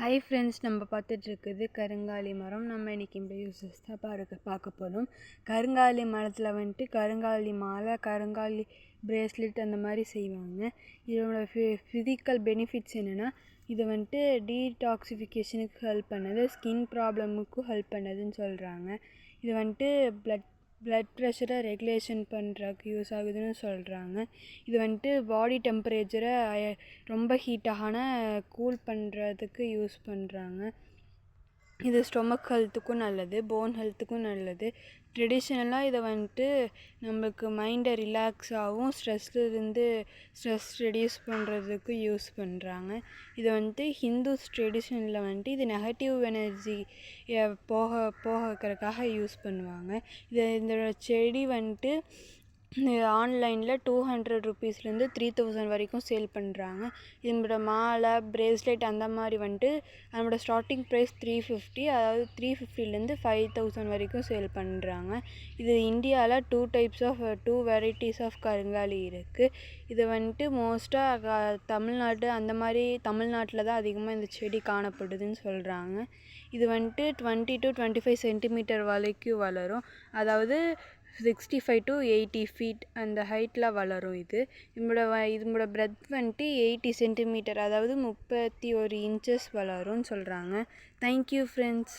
Hi friends, நம்ம பார்த்துட்ருக்குது கருங்காலி மரம். நம்ம இன்றைக்கி இந்த யூஸஸ் தான் பார்க்க போகிறோம். கருங்காலி மரத்தில் வந்துட்டு கருங்காலி மாலை, கருங்காலி பிரேஸ்லெட் அந்த மாதிரி செய்வாங்க. இதோட ஃபிசிக்கல் பெனிஃபிட்ஸ் என்னென்னா, இது வந்துட்டு டீடாக்சிஃபிகேஷனுக்கு ஹெல்ப் பண்ணுது, ஸ்கின் ப்ராப்ளமுக்கும் ஹெல்ப் பண்ணுதுன்னு சொல்கிறாங்க. இது வந்துட்டு ப்ளட் ப்ரெஷரை ரெகுலேஷன் பண்ணுறதுக்கு யூஸ் ஆகுதுன்னு சொல்கிறாங்க. இது வந்துட்டு பாடி டெம்பரேச்சரை ரொம்ப ஹீட்டான கூல் பண்ணுறதுக்கு யூஸ் பண்ணுறாங்க. இது ஸ்டொமக் ஹெல்த்துக்கும் நல்லது, போன் ஹெல்த்துக்கும் நல்லது. ட்ரெடிஷ்னலாக இதை வந்துட்டு நம்மளுக்கு மைண்டை ரிலாக்ஸாகவும் ஸ்ட்ரெஸ் ரெடியூஸ் பண்ணுறதுக்கு யூஸ் பண்ணுறாங்க. இதை வந்துட்டு ஹிந்துஸ் ட்ரெடிஷனில் வந்துட்டு இது நெகட்டிவ் எனர்ஜி வைக்கிறதுக்காக யூஸ் பண்ணுவாங்க. இந்த செடி வந்துட்டு ஆன்லைனில் 200 ருபீஸ்லேருந்து 3000 வரைக்கும் சேல் பண்ணுறாங்க. இதோட மாலை, பிரேஸ்லெட் அந்த மாதிரி வந்துட்டு அதனோட ஸ்டார்டிங் ப்ரைஸ் 350, அதாவது 350லேருந்து 5000 வரைக்கும் சேல் பண்ணுறாங்க. இது இந்தியாவில் 2 வெரைட்டிஸ் ஆஃப் கருங்காலி இருக்குது. இது வந்துட்டு மோஸ்ட்டாக தமிழ்நாட்டில் தான் அதிகமாக இந்த செடி காணப்படுதுன்னு சொல்கிறாங்க. இது வந்துட்டு 20 to 25 சென்டிமீட்டர் வரைக்கும் வளரும், அதாவது 65 to 80 ஃபீட் அந்த ஹைட்டில் வளரும். இதோட பிரெத் வந்துட்டு 80 சென்டிமீட்டர், அதாவது 31 இன்ச்சஸ் வளரும்னு சொல்கிறாங்க. Thank you friends.